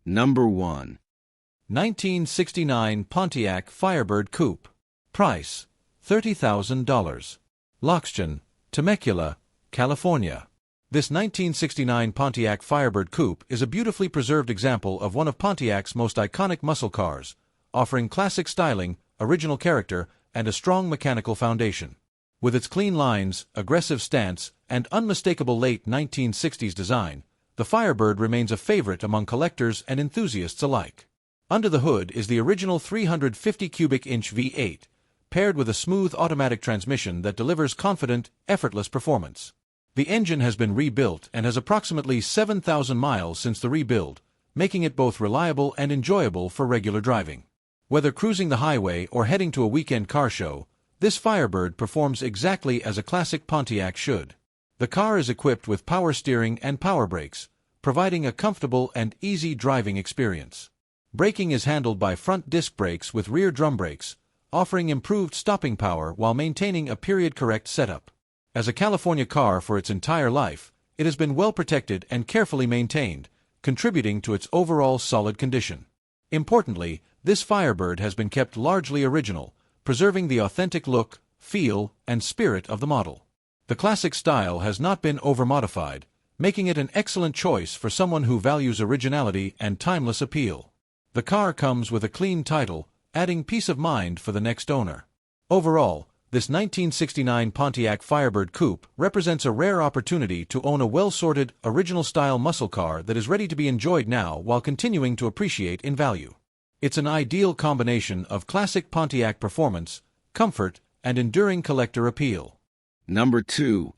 Number 1. 1969 Pontiac Firebird Coupe. Price, $30,000. Loxton, Temecula, California. This 1969 Pontiac Firebird Coupe is a beautifully preserved example of one of Pontiac's most iconic muscle cars, offering classic styling, original character, and a strong mechanical foundation. With its clean lines, aggressive stance, and unmistakable late 1960s design, the Firebird remains a favorite among collectors and enthusiasts alike. Under the hood is the original 350 cubic inch V8, paired with a smooth automatic transmission that delivers confident, effortless performance. The engine has been rebuilt and has approximately 7,000 miles since the rebuild, making it both reliable and enjoyable for regular driving. Whether cruising the highway or heading to a weekend car show, this Firebird performs exactly as a classic Pontiac should. The car is equipped with power steering and power brakes, providing a comfortable and easy driving experience. Braking is handled by front disc brakes with rear drum brakes, offering improved stopping power while maintaining a period-correct setup. As a California car for its entire life, it has been well protected and carefully maintained, contributing to its overall solid condition. Importantly, this Firebird has been kept largely original, preserving the authentic look, feel, and spirit of the model. The classic style has not been over-modified, making it an excellent choice for someone who values originality and timeless appeal. The car comes with a clean title, adding peace of mind for the next owner. Overall, this 1969 Pontiac Firebird Coupe represents a rare opportunity to own a well-sorted, original-style muscle car that is ready to be enjoyed now while continuing to appreciate in value. It's an ideal combination of classic Pontiac performance, comfort, and enduring collector appeal. Number 2.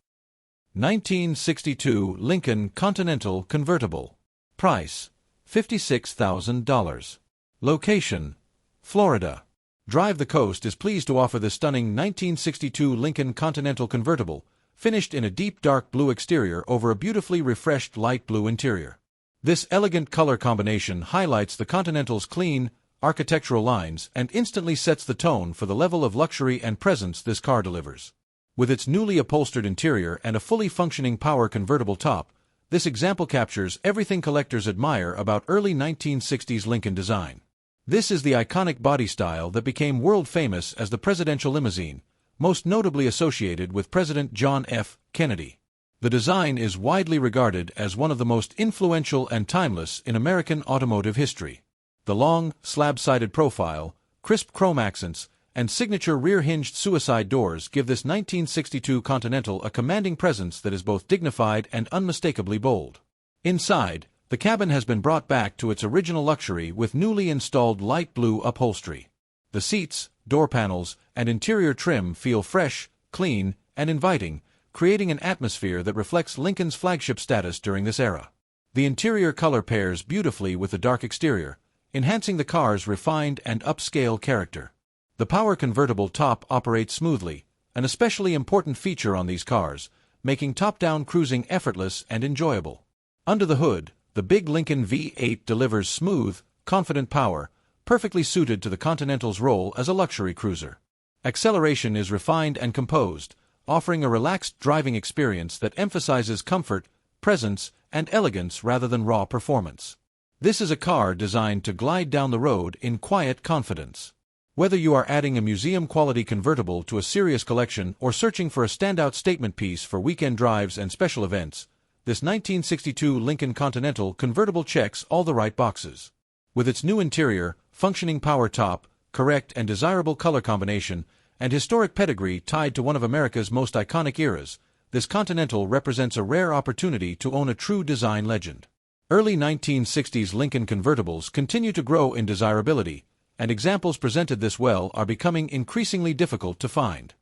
1962 Lincoln Continental Convertible. Price, $56,000. Location, Florida. Drive the Coast is pleased to offer the stunning 1962 Lincoln Continental Convertible, finished in a deep dark blue exterior over a beautifully refreshed light blue interior. This elegant color combination highlights the Continental's clean, architectural lines and instantly sets the tone for the level of luxury and presence this car delivers. With its newly upholstered interior and a fully functioning power convertible top, this example captures everything collectors admire about early 1960s Lincoln design. This is the iconic body style that became world-famous as the presidential limousine, most notably associated with President John F. Kennedy. The design is widely regarded as one of the most influential and timeless in American automotive history. The long, slab-sided profile, crisp chrome accents, and signature rear-hinged suicide doors give this 1962 Continental a commanding presence that is both dignified and unmistakably bold. Inside, the cabin has been brought back to its original luxury with newly installed light blue upholstery. The seats, door panels, and interior trim feel fresh, clean, and inviting, creating an atmosphere that reflects Lincoln's flagship status during this era. The interior color pairs beautifully with the dark exterior, enhancing the car's refined and upscale character. The power convertible top operates smoothly, an especially important feature on these cars, making top-down cruising effortless and enjoyable. Under the hood, the big Lincoln V8 delivers smooth, confident power, perfectly suited to the Continental's role as a luxury cruiser. Acceleration is refined and composed, offering a relaxed driving experience that emphasizes comfort, presence, and elegance rather than raw performance. This is a car designed to glide down the road in quiet confidence. Whether you are adding a museum-quality convertible to a serious collection or searching for a standout statement piece for weekend drives and special events, this 1962 Lincoln Continental Convertible checks all the right boxes. With its new interior, functioning power top, correct and desirable color combination, and historic pedigree tied to one of America's most iconic eras, this Continental represents a rare opportunity to own a true design legend. Early 1960s Lincoln convertibles continue to grow in desirability, and examples presented this well are becoming increasingly difficult to find.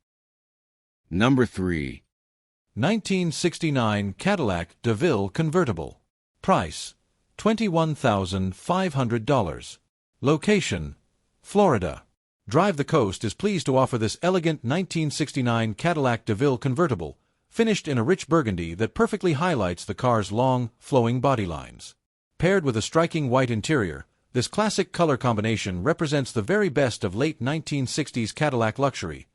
Number 3. 1969 Cadillac DeVille Convertible. Price, $21,500. Location, Florida. Drive the Coast is pleased to offer this elegant 1969 Cadillac DeVille Convertible, finished in a rich burgundy that perfectly highlights the car's long, flowing body lines. Paired with a striking white interior, this classic color combination represents the very best of late 1960s Cadillac luxury.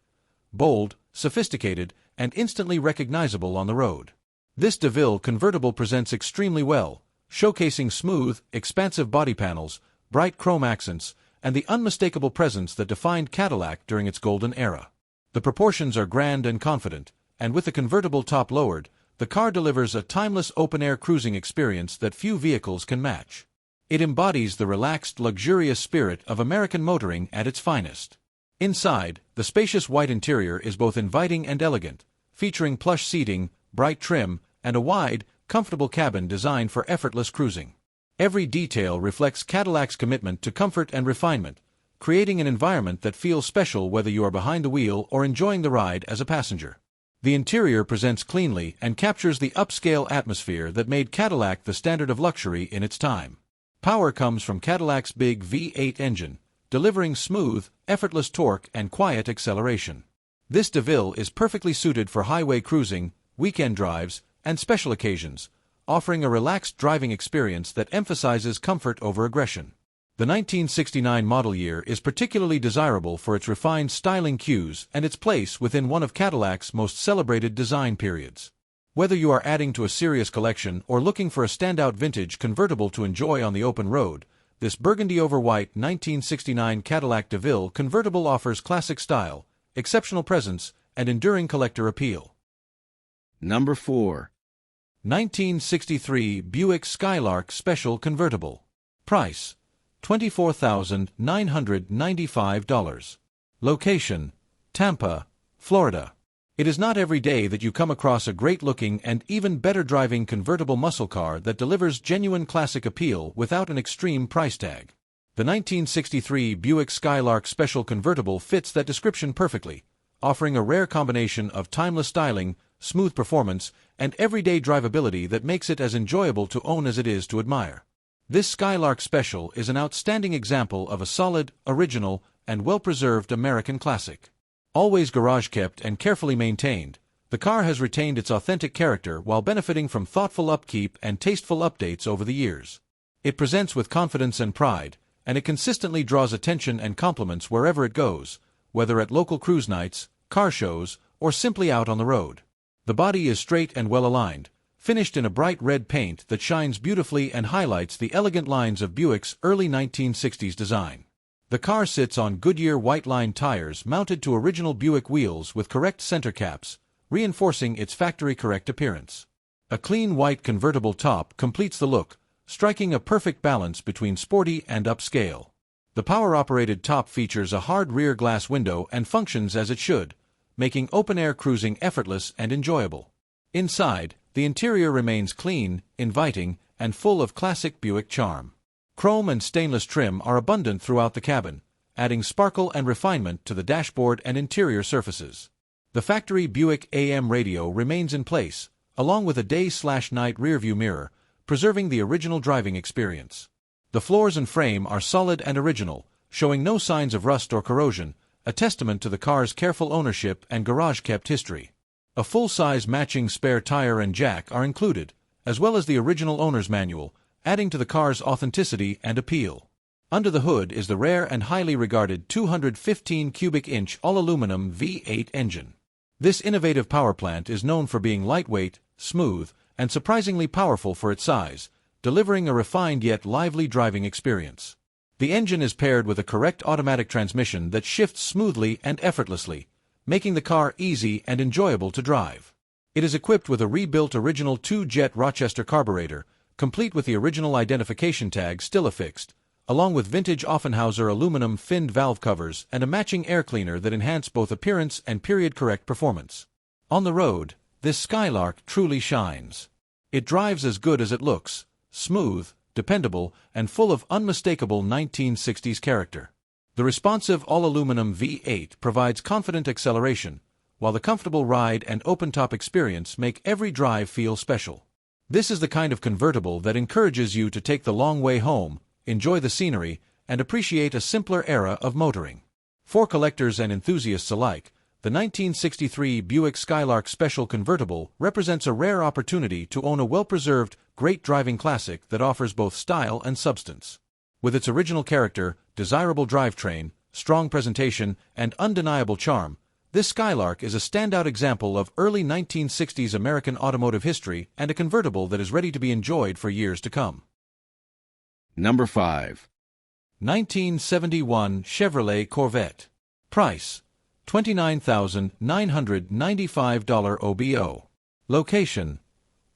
Bold, sophisticated, and instantly recognizable on the road. This DeVille convertible presents extremely well, showcasing smooth, expansive body panels, bright chrome accents, and the unmistakable presence that defined Cadillac during its golden era. The proportions are grand and confident, and with the convertible top lowered, the car delivers a timeless open-air cruising experience that few vehicles can match. It embodies the relaxed, luxurious spirit of American motoring at its finest. Inside, the spacious white interior is both inviting and elegant, featuring plush seating, bright trim, and a wide, comfortable cabin designed for effortless cruising. Every detail reflects Cadillac's commitment to comfort and refinement, creating an environment that feels special whether you are behind the wheel or enjoying the ride as a passenger. The interior presents cleanly and captures the upscale atmosphere that made Cadillac the standard of luxury in its time. Power comes from Cadillac's big V8 engine, delivering smooth, effortless torque and quiet acceleration. This DeVille is perfectly suited for highway cruising, weekend drives, and special occasions, offering a relaxed driving experience that emphasizes comfort over aggression. The 1969 model year is particularly desirable for its refined styling cues and its place within one of Cadillac's most celebrated design periods. Whether you are adding to a serious collection or looking for a standout vintage convertible to enjoy on the open road, this burgundy over white 1969 Cadillac DeVille convertible offers classic style, exceptional presence, and enduring collector appeal. Number 4. 1963 Buick Skylark Special Convertible. Price: $24,995. Location: Tampa, Florida. It is not every day that you come across a great-looking and even better-driving convertible muscle car that delivers genuine classic appeal without an extreme price tag. The 1963 Buick Skylark Special Convertible fits that description perfectly, offering a rare combination of timeless styling, smooth performance, and everyday drivability that makes it as enjoyable to own as it is to admire. This Skylark Special is an outstanding example of a solid, original, and well-preserved American classic. Always garage-kept and carefully maintained, the car has retained its authentic character while benefiting from thoughtful upkeep and tasteful updates over the years. It presents with confidence and pride, and it consistently draws attention and compliments wherever it goes, whether at local cruise nights, car shows, or simply out on the road. The body is straight and well-aligned, finished in a bright red paint that shines beautifully and highlights the elegant lines of Buick's early 1960s design. The car sits on Goodyear white-lined tires mounted to original Buick wheels with correct center caps, reinforcing its factory-correct appearance. A clean white convertible top completes the look, striking a perfect balance between sporty and upscale. The power-operated top features a hard rear glass window and functions as it should, making open-air cruising effortless and enjoyable. Inside, the interior remains clean, inviting, and full of classic Buick charm. Chrome and stainless trim are abundant throughout the cabin, adding sparkle and refinement to the dashboard and interior surfaces. The factory Buick AM radio remains in place, along with a day/night rearview mirror, preserving the original driving experience. The floors and frame are solid and original, showing no signs of rust or corrosion, a testament to the car's careful ownership and garage-kept history. A full-size matching spare tire and jack are included, as well as the original owner's manual, adding to the car's authenticity and appeal. Under the hood is the rare and highly regarded 215 cubic inch all-aluminum V8 engine. This innovative power plant is known for being lightweight, smooth, and surprisingly powerful for its size, delivering a refined yet lively driving experience. The engine is paired with a correct automatic transmission that shifts smoothly and effortlessly, making the car easy and enjoyable to drive. It is equipped with a rebuilt original 2-jet Rochester carburetor, complete with the original identification tag still affixed, along with vintage Offenhauser aluminum finned valve covers and a matching air cleaner that enhance both appearance and period-correct performance. On the road, this Skylark truly shines. It drives as good as it looks, smooth, dependable, and full of unmistakable 1960s character. The responsive all-aluminum V8 provides confident acceleration, while the comfortable ride and open-top experience make every drive feel special. This is the kind of convertible that encourages you to take the long way home, enjoy the scenery, and appreciate a simpler era of motoring. For collectors and enthusiasts alike, the 1963 Buick Skylark Special Convertible represents a rare opportunity to own a well-preserved, great driving classic that offers both style and substance. With its original character, desirable drivetrain, strong presentation, and undeniable charm, This Skylark is a standout example of early 1960s American automotive history and a convertible that is ready to be enjoyed for years to come. Number 5. 1971 Chevrolet Corvette. Price: $29,995 OBO. Location: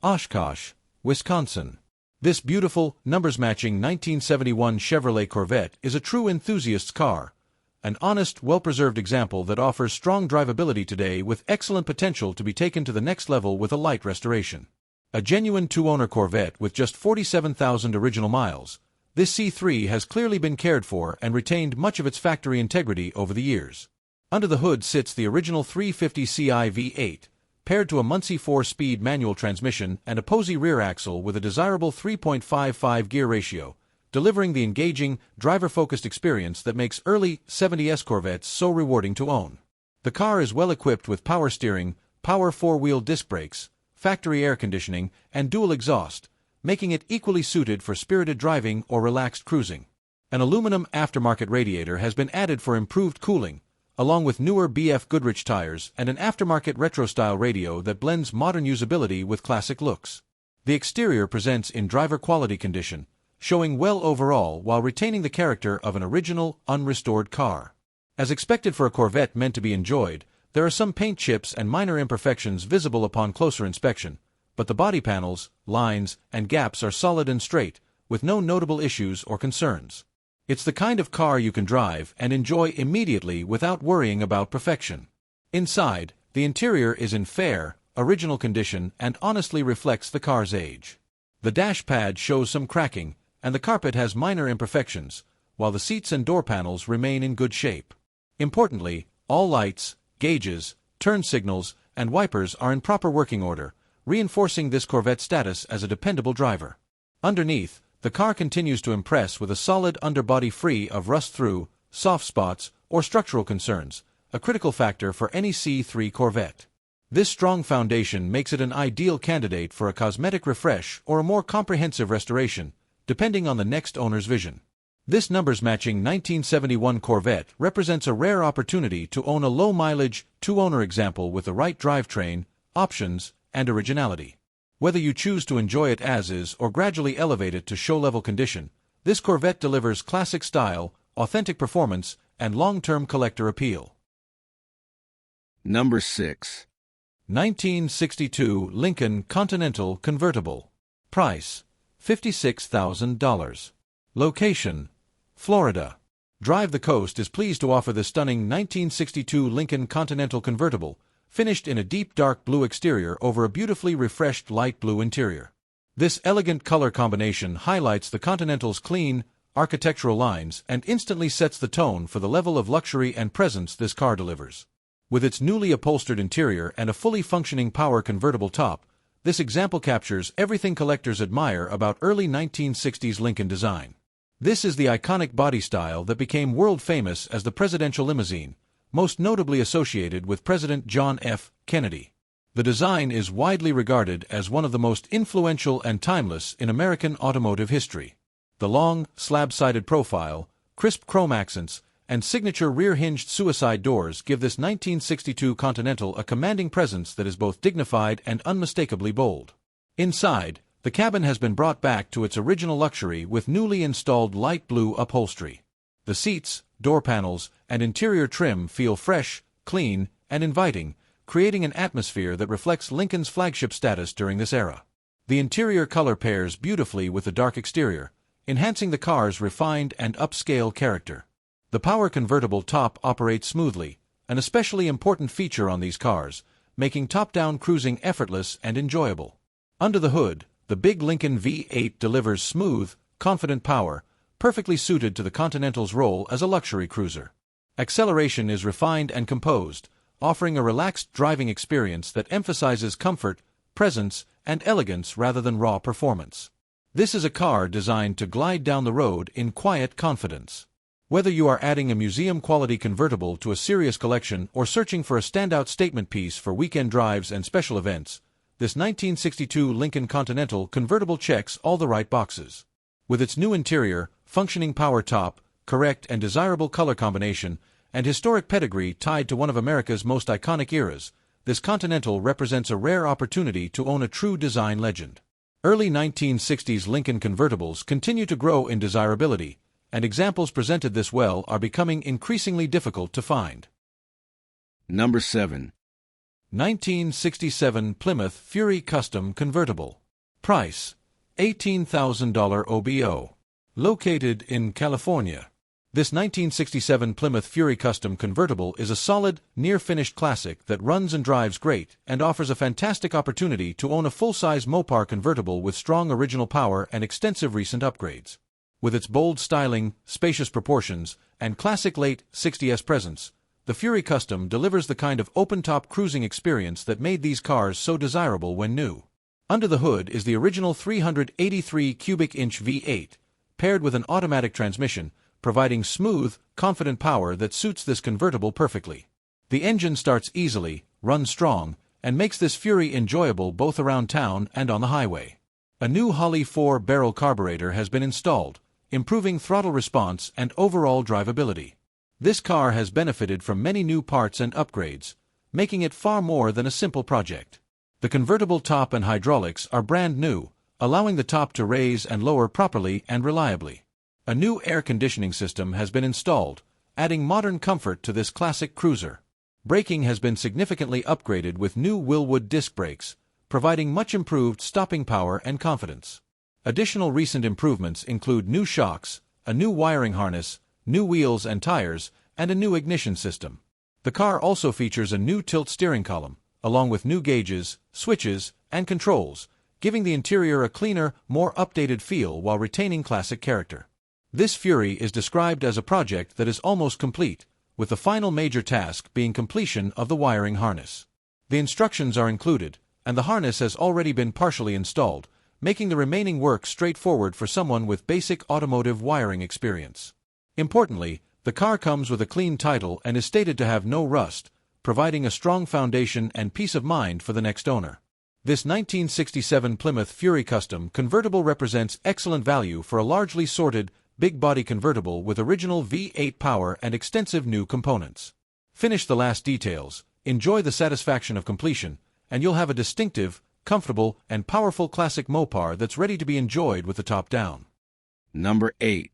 Oshkosh, Wisconsin. This beautiful, numbers-matching 1971 Chevrolet Corvette is a true enthusiast's car, an honest, well-preserved example that offers strong drivability today with excellent potential to be taken to the next level with a light restoration. A genuine two-owner Corvette with just 47,000 original miles, this C3 has clearly been cared for and retained much of its factory integrity over the years. Under the hood sits the original 350 Ci V8, paired to a Muncie 4-speed manual transmission and a Posey rear axle with a desirable 3.55 gear ratio, delivering the engaging, driver-focused experience that makes early 70s Corvettes so rewarding to own. The car is well equipped with power steering, power 4-wheel disc brakes, factory air conditioning, and dual exhaust, making it equally suited for spirited driving or relaxed cruising. An aluminum aftermarket radiator has been added for improved cooling, along with newer BF Goodrich tires and an aftermarket retro-style radio that blends modern usability with classic looks. The exterior presents in driver quality condition, showing well overall while retaining the character of an original, unrestored car. As expected for a Corvette meant to be enjoyed, there are some paint chips and minor imperfections visible upon closer inspection, but the body panels, lines, and gaps are solid and straight, with no notable issues or concerns. It's the kind of car you can drive and enjoy immediately without worrying about perfection. Inside, the interior is in fair, original condition and honestly reflects the car's age. The dash pad shows some cracking, and the carpet has minor imperfections, while the seats and door panels remain in good shape. Importantly, all lights, gauges, turn signals, and wipers are in proper working order, reinforcing this Corvette's status as a dependable driver. Underneath, the car continues to impress with a solid underbody free of rust-through, soft spots, or structural concerns, a critical factor for any C3 Corvette. This strong foundation makes it an ideal candidate for a cosmetic refresh or a more comprehensive restoration, depending on the next owner's vision. This numbers-matching 1971 Corvette represents a rare opportunity to own a low-mileage, two-owner example with the right drivetrain, options, and originality. Whether you choose to enjoy it as is or gradually elevate it to show-level condition, this Corvette delivers classic style, authentic performance, and long-term collector appeal. Number 6. 1962 Lincoln Continental Convertible. Price: $56,000. Location: Florida. Drive the Coast is pleased to offer the stunning 1962 Lincoln Continental Convertible, finished in a deep dark blue exterior over a beautifully refreshed light blue interior. This elegant color combination highlights the Continental's clean, architectural lines and instantly sets the tone for the level of luxury and presence this car delivers. With its newly upholstered interior and a fully functioning power convertible top, this example captures everything collectors admire about early 1960s Lincoln design. This is the iconic body style that became world-famous as the presidential limousine, most notably associated with President John F. Kennedy. The design is widely regarded as one of the most influential and timeless in American automotive history. The long, slab-sided profile, crisp chrome accents, and signature rear-hinged suicide doors give this 1962 Continental a commanding presence that is both dignified and unmistakably bold. Inside, the cabin has been brought back to its original luxury with newly installed light blue upholstery. The seats, door panels, and interior trim feel fresh, clean, and inviting, creating an atmosphere that reflects Lincoln's flagship status during this era. The interior color pairs beautifully with the dark exterior, enhancing the car's refined and upscale character. The power convertible top operates smoothly, an especially important feature on these cars, making top-down cruising effortless and enjoyable. Under the hood, the big Lincoln V8 delivers smooth, confident power, perfectly suited to the Continental's role as a luxury cruiser. Acceleration is refined and composed, offering a relaxed driving experience that emphasizes comfort, presence, and elegance rather than raw performance. This is a car designed to glide down the road in quiet confidence. Whether you are adding a museum-quality convertible to a serious collection or searching for a standout statement piece for weekend drives and special events, this 1962 Lincoln Continental Convertible checks all the right boxes. With its new interior, functioning power top, correct and desirable color combination, and historic pedigree tied to one of America's most iconic eras, this Continental represents a rare opportunity to own a true design legend. Early 1960s Lincoln convertibles continue to grow in desirability, and examples presented this well are becoming increasingly difficult to find. Number 7. 1967 Plymouth Fury Custom Convertible. Price: $18,000 OBO. Located in California. This 1967 Plymouth Fury Custom Convertible is a solid, near-finished classic that runs and drives great and offers a fantastic opportunity to own a full-size Mopar convertible with strong original power and extensive recent upgrades. With its bold styling, spacious proportions, and classic late 60s presence, the Fury Custom delivers the kind of open-top cruising experience that made these cars so desirable when new. Under the hood is the original 383 cubic inch V8, paired with an automatic transmission, providing smooth, confident power that suits this convertible perfectly. The engine starts easily, runs strong, and makes this Fury enjoyable both around town and on the highway. A new Holley 4-barrel carburetor has been installed, improving throttle response and overall drivability. This car has benefited from many new parts and upgrades, making it far more than a simple project. The convertible top and hydraulics are brand new, allowing the top to raise and lower properly and reliably. A new air conditioning system has been installed, adding modern comfort to this classic cruiser. Braking has been significantly upgraded with new Wilwood disc brakes, providing much improved stopping power and confidence. Additional recent improvements include new shocks, a new wiring harness, new wheels and tires, and a new ignition system. The car also features a new tilt steering column, along with new gauges, switches, and controls, giving the interior a cleaner, more updated feel while retaining classic character. This Fury is described as a project that is almost complete, with the final major task being completion of the wiring harness. The instructions are included, and the harness has already been partially installed, making the remaining work straightforward for someone with basic automotive wiring experience. Importantly, the car comes with a clean title and is stated to have no rust, providing a strong foundation and peace of mind for the next owner. This 1967 Plymouth Fury Custom Convertible represents excellent value for a largely sorted, big-body convertible with original V8 power and extensive new components. Finish the last details, enjoy the satisfaction of completion, and you'll have a distinctive, comfortable, and powerful classic Mopar that's ready to be enjoyed with the top down. Number 8.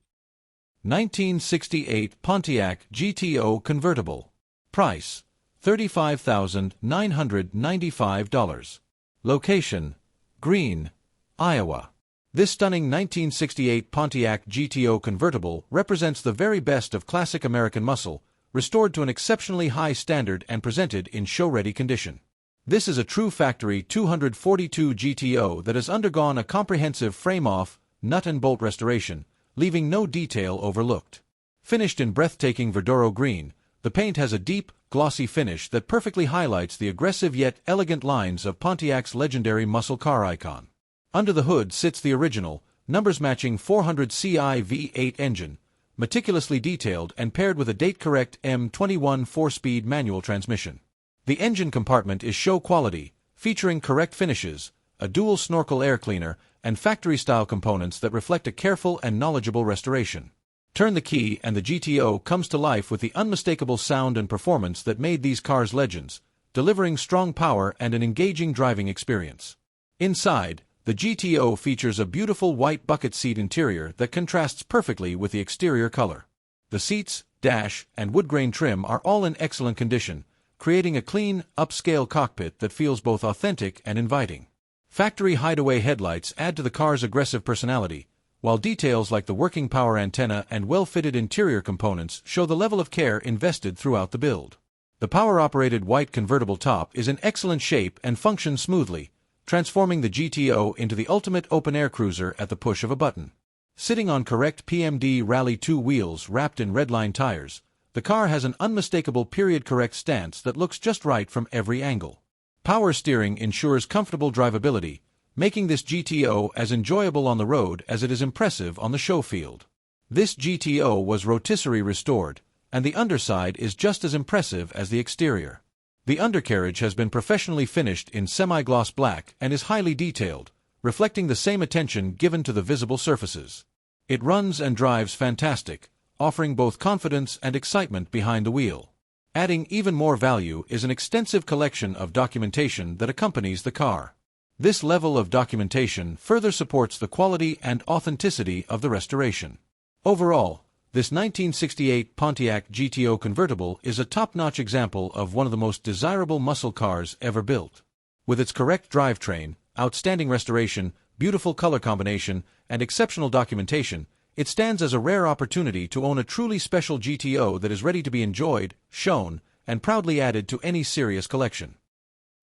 1968 Pontiac GTO Convertible. Price: $35,995. Location: Greene, Iowa. This stunning 1968 Pontiac GTO convertible represents the very best of classic American muscle, restored to an exceptionally high standard and presented in show-ready condition. This is a true factory 242 GTO that has undergone a comprehensive frame-off, nut and bolt restoration, leaving no detail overlooked. Finished in breathtaking Verdoro green, the paint has a deep, glossy finish that perfectly highlights the aggressive yet elegant lines of Pontiac's legendary muscle car icon. Under the hood sits the original, numbers-matching 400 CI V8 engine, meticulously detailed and paired with a date-correct M21 4-speed manual transmission. The engine compartment is show quality, featuring correct finishes, a dual snorkel air cleaner, and factory-style components that reflect a careful and knowledgeable restoration. Turn the key and the GTO comes to life with the unmistakable sound and performance that made these cars legends, delivering strong power and an engaging driving experience. Inside, the GTO features a beautiful white bucket seat interior that contrasts perfectly with the exterior color. The seats, dash, and wood grain trim are all in excellent condition, creating a clean, upscale cockpit that feels both authentic and inviting. Factory hideaway headlights add to the car's aggressive personality, while details like the working power antenna and well-fitted interior components show the level of care invested throughout the build. The power-operated white convertible top is in excellent shape and functions smoothly, transforming the GTO into the ultimate open-air cruiser at the push of a button. Sitting on correct PMD Rally 2 wheels wrapped in redline tires, the car has an unmistakable period-correct stance that looks just right from every angle. Power steering ensures comfortable drivability, making this GTO as enjoyable on the road as it is impressive on the show field. This GTO was rotisserie restored, and the underside is just as impressive as the exterior. The undercarriage has been professionally finished in semi-gloss black and is highly detailed, reflecting the same attention given to the visible surfaces. It runs and drives fantastic, offering both confidence and excitement behind the wheel. Adding even more value is an extensive collection of documentation that accompanies the car. This level of documentation further supports the quality and authenticity of the restoration. Overall, this 1968 Pontiac GTO convertible is a top-notch example of one of the most desirable muscle cars ever built. With its correct drivetrain, outstanding restoration, beautiful color combination, and exceptional documentation, it stands as a rare opportunity to own a truly special GTO that is ready to be enjoyed, shown, and proudly added to any serious collection.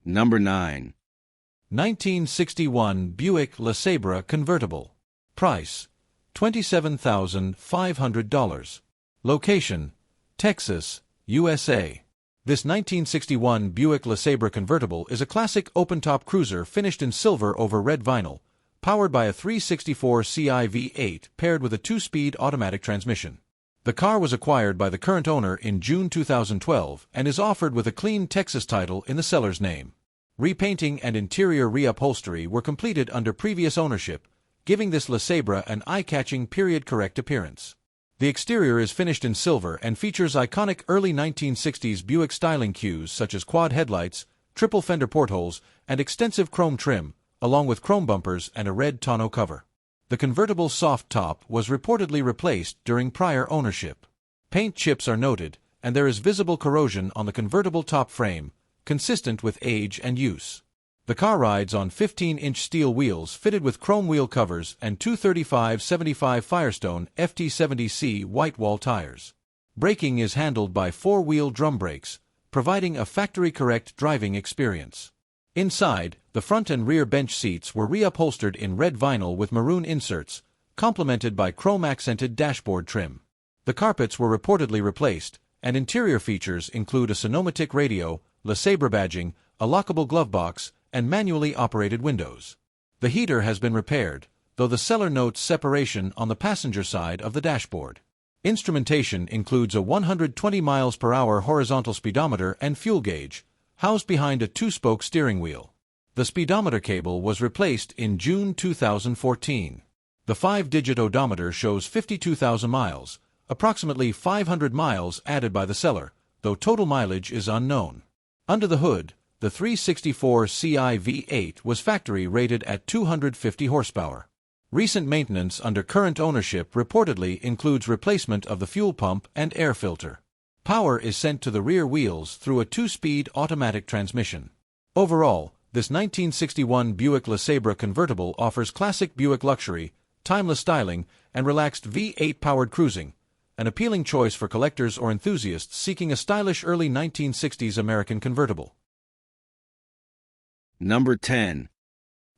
Number 9. 1961 Buick LeSabre convertible. Price: $27,500. Location: Texas, USA. This 1961 Buick LeSabre convertible is a classic open-top cruiser finished in silver over red vinyl, powered by a 364 Ci V8 paired with a 2-speed automatic transmission. The car was acquired by the current owner in June 2012 and is offered with a clean Texas title in the seller's name. Repainting and interior reupholstery were completed under previous ownership, giving this LeSabre an eye-catching period-correct appearance. The exterior is finished in silver and features iconic early 1960s Buick styling cues such as quad headlights, triple fender portholes, and extensive chrome trim, along with chrome bumpers and a red tonneau cover. The convertible soft top was reportedly replaced during prior ownership. Paint chips are noted, and there is visible corrosion on the convertible top frame, consistent with age and use. The car rides on 15-inch steel wheels fitted with chrome wheel covers and 235/75 Firestone FT70C white wall tires. Braking is handled by 4-wheel drum brakes, providing a factory-correct driving experience. Inside, the front and rear bench seats were reupholstered in red vinyl with maroon inserts, complemented by chrome-accented dashboard trim. The carpets were reportedly replaced, and interior features include a Sonomatic radio, LeSabre badging, a lockable glove box, and manually operated windows. The heater has been repaired, though the seller notes separation on the passenger side of the dashboard. Instrumentation includes a 120 mph horizontal speedometer and fuel gauge, housed behind a 2-spoke steering wheel. The speedometer cable was replaced in June 2014. The 5-digit odometer shows 52,000 miles, approximately 500 miles added by the seller, though total mileage is unknown. Under the hood, the 364 Ci V8 was factory rated at 250 horsepower. Recent maintenance under current ownership reportedly includes replacement of the fuel pump and air filter. Power is sent to the rear wheels through a 2-speed automatic transmission. Overall, this 1961 Buick LeSabre convertible offers classic Buick luxury, timeless styling, and relaxed V8-powered cruising, an appealing choice for collectors or enthusiasts seeking a stylish early 1960s American convertible. Number 10.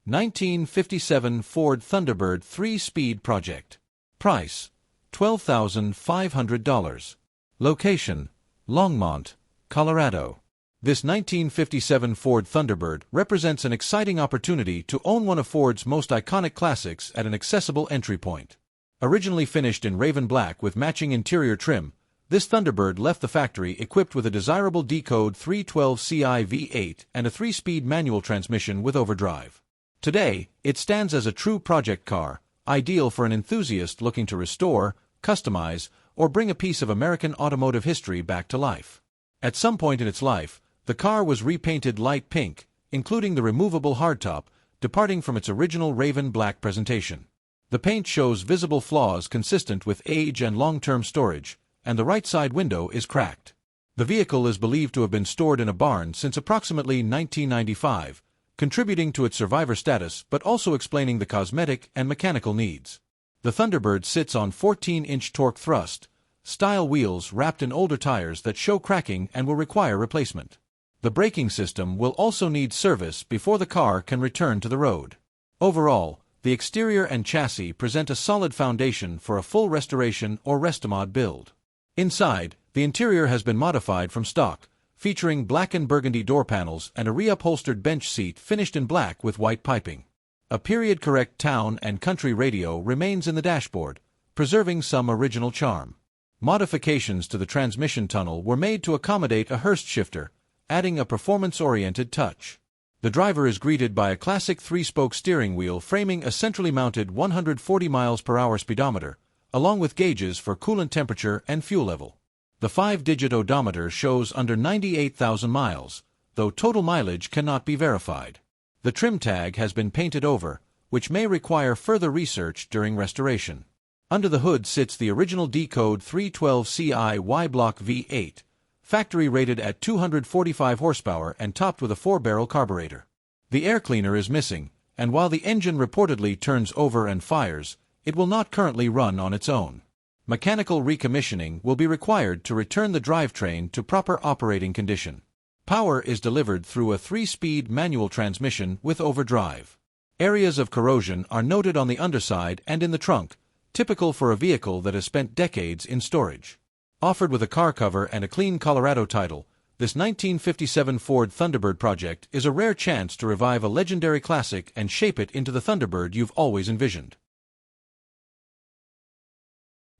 1957 Ford Thunderbird 3-Speed Project. Price: $12,500. Location: Longmont, Colorado. This 1957 Ford Thunderbird represents an exciting opportunity to own one of Ford's most iconic classics at an accessible entry point. Originally finished in raven black with matching interior trim, this Thunderbird left the factory equipped with a desirable D-Code 312 Ci V8 and a 3-speed manual transmission with overdrive. Today, it stands as a true project car, ideal for an enthusiast looking to restore, customize, or bring a piece of American automotive history back to life. At some point in its life, the car was repainted light pink, including the removable hardtop, departing from its original raven black presentation. The paint shows visible flaws consistent with age and long-term storage, and the right side window is cracked. The vehicle is believed to have been stored in a barn since approximately 1995, contributing to its survivor status but also explaining the cosmetic and mechanical needs. The Thunderbird sits on 14-inch torque thrust style wheels wrapped in older tires that show cracking and will require replacement. The braking system will also need service before the car can return to the road. Overall, the exterior and chassis present a solid foundation for a full restoration or Restomod build. Inside, the interior has been modified from stock, featuring black and burgundy door panels and a reupholstered bench seat finished in black with white piping. A period-correct town and country radio remains in the dashboard, preserving some original charm. Modifications to the transmission tunnel were made to accommodate a Hurst shifter, adding a performance-oriented touch. The driver is greeted by a classic 3-spoke steering wheel framing a centrally mounted 140 mph speedometer, along with gauges for coolant temperature and fuel level. The 5-digit odometer shows under 98,000 miles, though total mileage cannot be verified. The trim tag has been painted over, which may require further research during restoration. Under the hood sits the original D-Code 312CI Y-Block V8, factory rated at 245 horsepower and topped with a 4-barrel carburetor. The air cleaner is missing, and while the engine reportedly turns over and fires, it will not currently run on its own. Mechanical recommissioning will be required to return the drivetrain to proper operating condition. Power is delivered through a 3-speed manual transmission with overdrive. Areas of corrosion are noted on the underside and in the trunk, typical for a vehicle that has spent decades in storage. Offered with a car cover and a clean Colorado title, this 1957 Ford Thunderbird project is a rare chance to revive a legendary classic and shape it into the Thunderbird you've always envisioned.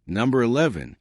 Number 11.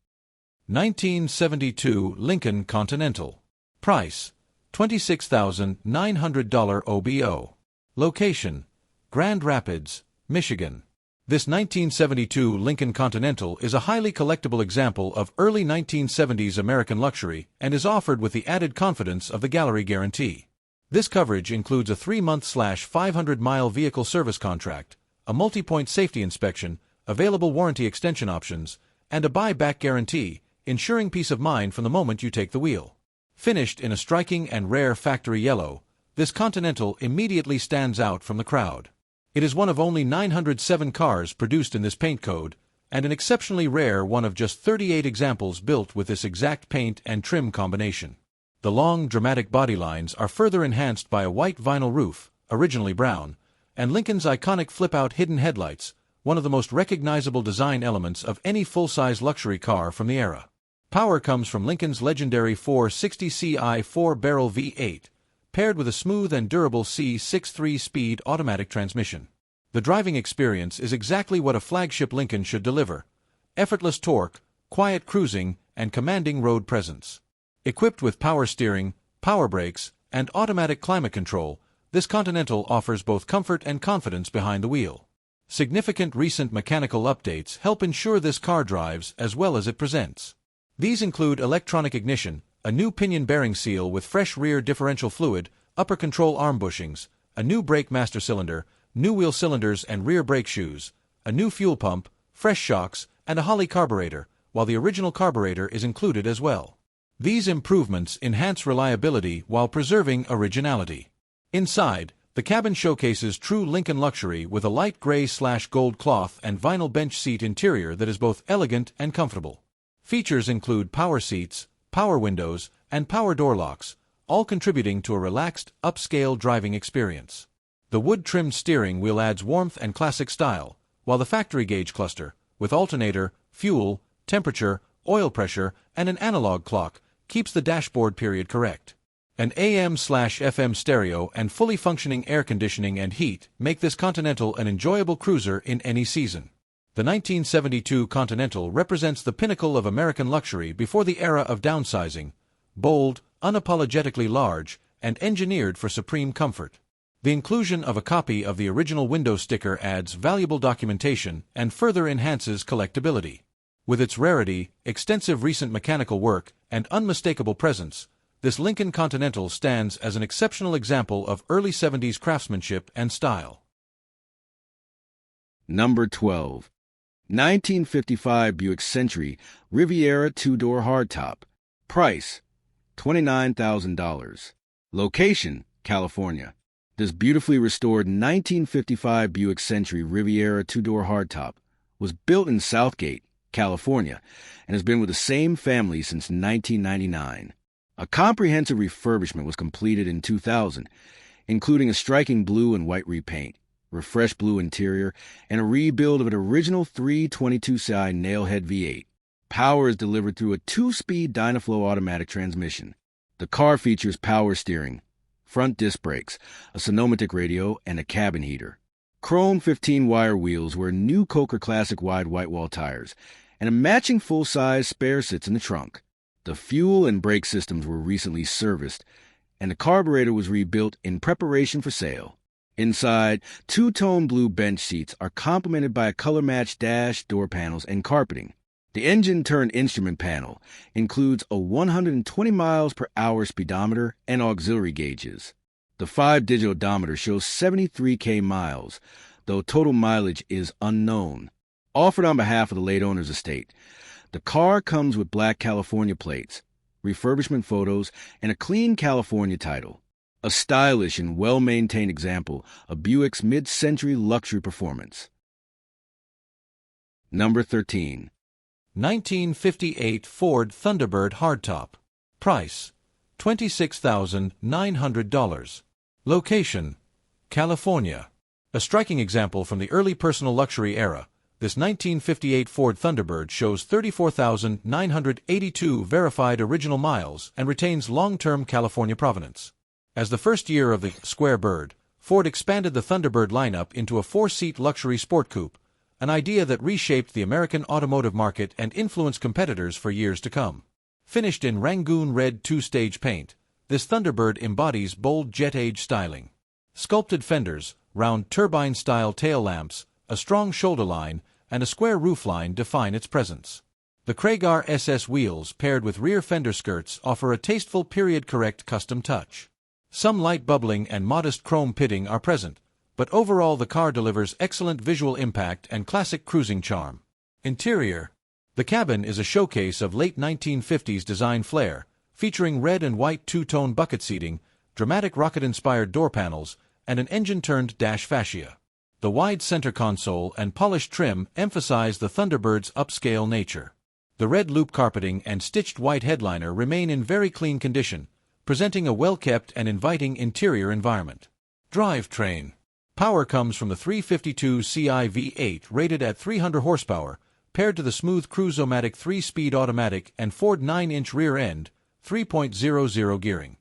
1972 Lincoln Continental. Price: $26,900 OBO. Location: Grand Rapids, Michigan. This 1972 Lincoln Continental is a highly collectible example of early 1970s American luxury and is offered with the added confidence of the Gallery Guarantee. This coverage includes a 3-month/500-mile vehicle service contract, a multi-point safety inspection, available warranty extension options, and a buyback guarantee, ensuring peace of mind from the moment you take the wheel. Finished in a striking and rare factory yellow, this Continental immediately stands out from the crowd. It is one of only 907 cars produced in this paint code, and an exceptionally rare one of just 38 examples built with this exact paint and trim combination. The long, dramatic body lines are further enhanced by a white vinyl roof, originally brown, and Lincoln's iconic flip-out hidden headlights, one of the most recognizable design elements of any full-size luxury car from the era. Power comes from Lincoln's legendary 460 Ci 4-barrel V8, paired with a smooth and durable C6 3-speed automatic transmission. The driving experience is exactly what a flagship Lincoln should deliver: effortless torque, quiet cruising, and commanding road presence. Equipped with power steering, power brakes, and automatic climate control, this Continental offers both comfort and confidence behind the wheel. Significant recent mechanical updates help ensure this car drives as well as it presents. These include electronic ignition, a new pinion bearing seal with fresh rear differential fluid, upper control arm bushings, a new brake master cylinder, new wheel cylinders and rear brake shoes, a new fuel pump, fresh shocks, and a Holley carburetor, while the original carburetor is included as well. These improvements enhance reliability while preserving originality. Inside, the cabin showcases true Lincoln luxury with a light gray/gold cloth and vinyl bench seat interior that is both elegant and comfortable. Features include power seats, power windows, and power door locks, all contributing to a relaxed, upscale driving experience. The wood-trimmed steering wheel adds warmth and classic style, while the factory gauge cluster, with alternator, fuel, temperature, oil pressure, and an analog clock, keeps the dashboard period correct. An AM/FM stereo and fully functioning air conditioning and heat make this Continental an enjoyable cruiser in any season. The 1972 Continental represents the pinnacle of American luxury before the era of downsizing: bold, unapologetically large, and engineered for supreme comfort. The inclusion of a copy of the original window sticker adds valuable documentation and further enhances collectability. With its rarity, extensive recent mechanical work, and unmistakable presence, this Lincoln Continental stands as an exceptional example of early 70s craftsmanship and style. Number 12. 1955 Buick Century Riviera 2-door hardtop. Price: $29,000. Location: California. This beautifully restored 1955 Buick Century Riviera 2-door hardtop was built in Southgate, California, and has been with the same family since 1999. A comprehensive refurbishment was completed in 2000, including a striking blue and white repaint, refreshed blue interior, and a rebuild of an original 322Ci Nailhead V8. Power is delivered through a 2-speed Dynaflow automatic transmission. The car features power steering, front disc brakes, a Sonomatic radio, and a cabin heater. Chrome 15-wire wheels wear new Coker Classic wide whitewall tires, and a matching full-size spare sits in the trunk. The fuel and brake systems were recently serviced, and the carburetor was rebuilt in preparation for sale. Inside, two-tone blue bench seats are complemented by color-matched dash, door panels, and carpeting. The engine-turned-instrument panel includes a 120 miles per hour speedometer and auxiliary gauges. The 5-digital odometer shows 73K miles, though total mileage is unknown. Offered on behalf of the late owner's estate, the car comes with black California plates, refurbishment photos, and a clean California title. A stylish and well-maintained example of Buick's mid-century luxury performance. Number 13. 1958 Ford Thunderbird Hardtop. Price, $26,900. Location, California. A striking example from the early personal luxury era, this 1958 Ford Thunderbird shows 34,982 verified original miles and retains long-term California provenance. As the first year of the Square Bird, Ford expanded the Thunderbird lineup into a 4-seat luxury sport coupe, an idea that reshaped the American automotive market and influenced competitors for years to come. Finished in Rangoon red 2-stage paint, this Thunderbird embodies bold jet-age styling. Sculpted fenders, round turbine-style tail lamps, a strong shoulder line, and a square roofline define its presence. The Craigar SS wheels paired with rear fender skirts offer a tasteful period-correct custom touch. Some light bubbling and modest chrome pitting are present, but overall the car delivers excellent visual impact and classic cruising charm. Interior. The cabin is a showcase of late 1950s design flair, featuring red and white two-tone bucket seating, dramatic rocket-inspired door panels, and an engine-turned dash fascia. The wide center console and polished trim emphasize the Thunderbird's upscale nature. The red loop carpeting and stitched white headliner remain in very clean condition, presenting a well-kept and inviting interior environment. Drivetrain. Power comes from the 352 Ci V8 rated at 300 horsepower, paired to the smooth Cruise-O-Matic 3-speed automatic and Ford 9-inch rear end, 3.00 gearing.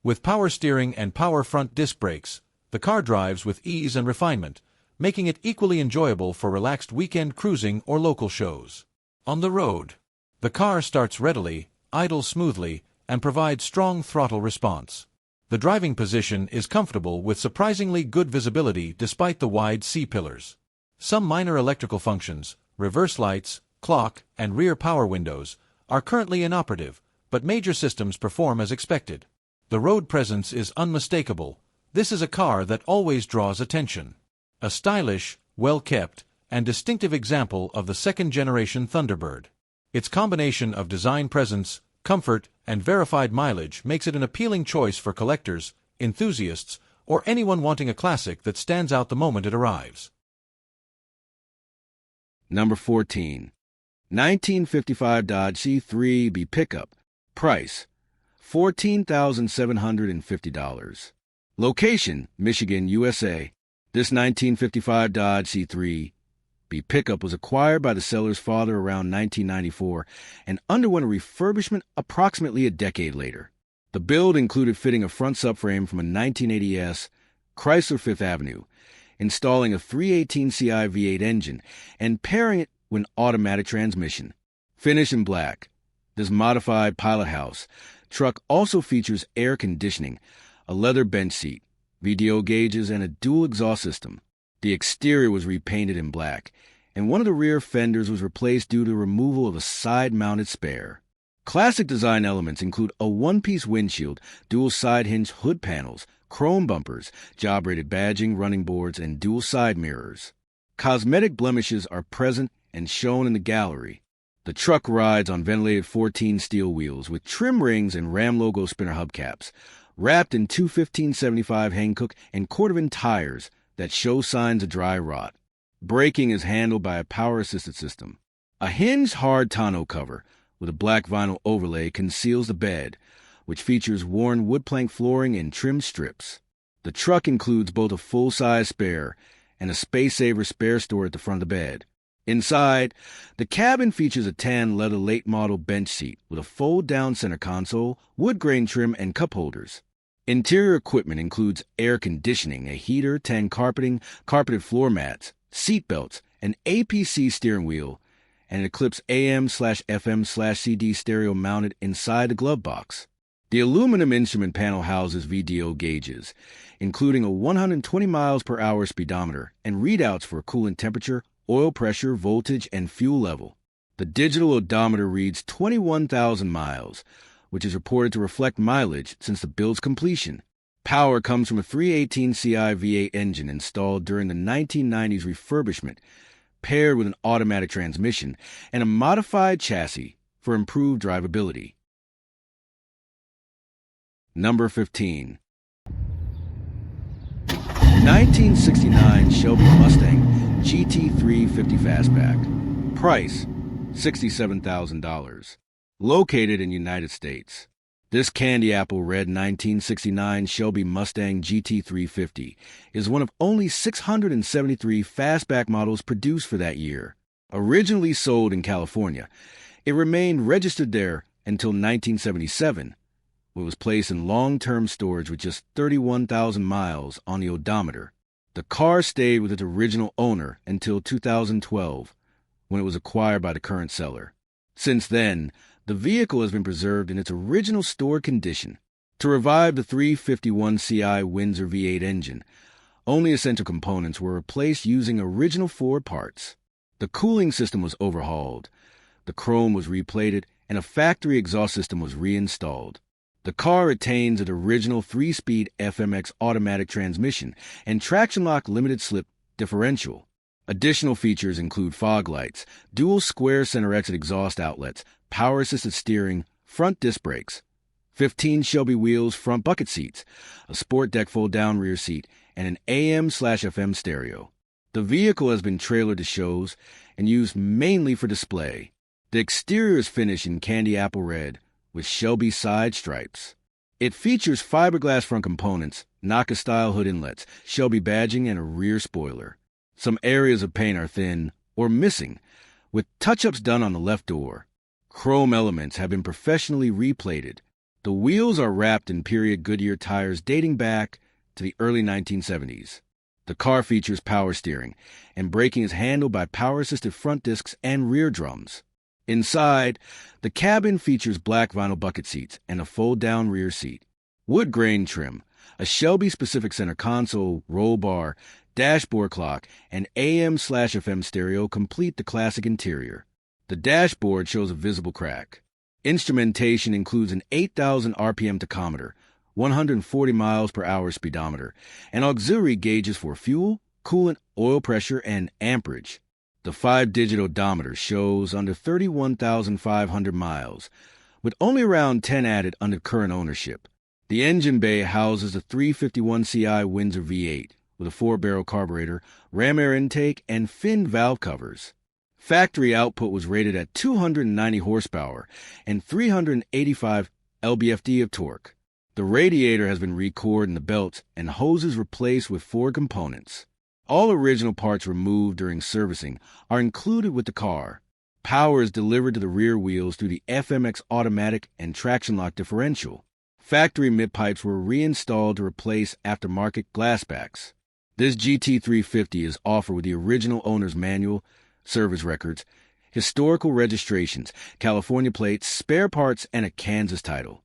With power steering and power front disc brakes, the car drives with ease and refinement, making it equally enjoyable for relaxed weekend cruising or local shows. On the road, the car starts readily, idles smoothly, and provides strong throttle response. The driving position is comfortable with surprisingly good visibility despite the wide C-pillars. Some minor electrical functions, reverse lights, clock, and rear power windows, are currently inoperative, but major systems perform as expected. The road presence is unmistakable. This is a car that always draws attention. A stylish, well-kept, and distinctive example of the second-generation Thunderbird. Its combination of design presence, comfort, and verified mileage makes it an appealing choice for collectors, enthusiasts, or anyone wanting a classic that stands out the moment it arrives. Number 14. 1955 Dodge C3B pickup. Price, $14,750. Location, Michigan, USA. This 1955 Dodge C3B pickup was acquired by the seller's father around 1994 and underwent a refurbishment approximately a decade later. The build included fitting a front subframe from a 1980S Chrysler Fifth Avenue, installing a 318 Ci V8 engine, and pairing it with an automatic transmission. Finished in black, this modified pilot house truck also features air conditioning, a leather bench seat, VDO gauges, and a dual exhaust system. The exterior was repainted in black, and one of the rear fenders was replaced due to removal of a side-mounted spare. Classic design elements include a one-piece windshield, dual side hinge hood panels, chrome bumpers, job-rated badging, running boards, and dual side mirrors. Cosmetic blemishes are present and shown in the gallery. The truck rides on ventilated 14 steel wheels with trim rings and Ram logo spinner hubcaps, wrapped in two 1575 Hankook and Cordovan tires that show signs of dry rot. Braking is handled by a power-assisted system. A hinged hard tonneau cover with a black vinyl overlay conceals the bed, which features worn wood plank flooring and trim strips. The truck includes both a full-size spare and a space-saver spare store at the front of the bed. Inside, the cabin features a tan leather late-model bench seat with a fold-down center console, wood grain trim, and cup holders. Interior equipment includes air conditioning, a heater, tan carpeting, carpeted floor mats, seat belts, an APC steering wheel, and an Eclipse AM/FM/CD stereo mounted inside the glove box. The aluminum instrument panel houses VDO gauges, including a 120 miles per hour speedometer and readouts for coolant temperature, oil pressure, voltage, and fuel level. The digital odometer reads 21,000 miles, which is reported to reflect mileage since the build's completion. Power comes from a 318 CI V8 engine installed during the 1990s refurbishment, paired with an automatic transmission and a modified chassis for improved drivability. Number 15. 1969 Shelby Mustang GT350 Fastback. Price, $67,000. Located in United States. This candy apple red 1969 Shelby Mustang GT350 is one of only 673 fastback models produced for that year. Originally sold in California, it remained registered there until 1977, when it was placed in long-term storage with just 31,000 miles on the odometer. The car stayed with its original owner until 2012, when it was acquired by the current seller. Since then, the vehicle has been preserved in its original store condition. To revive the 351 CI Windsor V8 engine, only essential components were replaced using original Ford parts. The cooling system was overhauled, the chrome was replated, and a factory exhaust system was reinstalled. The car retains its original 3-speed FMX automatic transmission and traction-lock limited-slip differential. Additional features include fog lights, dual square center exit exhaust outlets, power-assisted steering, front disc brakes, 15 Shelby wheels, front bucket seats, a sport deck fold-down rear seat, and an AM/FM stereo. The vehicle has been trailered to shows and used mainly for display. The exterior is finished in candy apple red with Shelby side stripes. It features fiberglass front components, NACA-style hood inlets, Shelby badging, and a rear spoiler. Some areas of paint are thin or missing, with touch-ups done on the left door. Chrome elements have been professionally replated. The wheels are wrapped in period Goodyear tires dating back to the early 1970s. The car features power steering, and braking is handled by power-assisted front discs and rear drums. Inside, the cabin features black vinyl bucket seats and a fold-down rear seat. Wood grain trim, a Shelby-specific center console, roll bar, dashboard clock, and AM/FM stereo complete the classic interior. The dashboard shows a visible crack. Instrumentation includes an 8,000 RPM tachometer, 140 miles per hour speedometer, and auxiliary gauges for fuel, coolant, oil pressure, and amperage. The 5-digit odometer shows under 31,500 miles, with only around 10 added under current ownership. The engine bay houses a 351 CI Windsor V8 with a 4-barrel carburetor, ram air intake, and fin valve covers. Factory output was rated at 290 horsepower and 385 lb-ft of torque. The radiator has been recored in the belts and hoses replaced with Ford components. All original parts removed during servicing are included with the car. Power is delivered to the rear wheels through the FMX automatic and traction lock differential. Factory mid-pipes were reinstalled to replace aftermarket glassbacks. This GT350 is offered with the original owner's manual, service records, historical registrations, California plates, spare parts, and a Kansas title.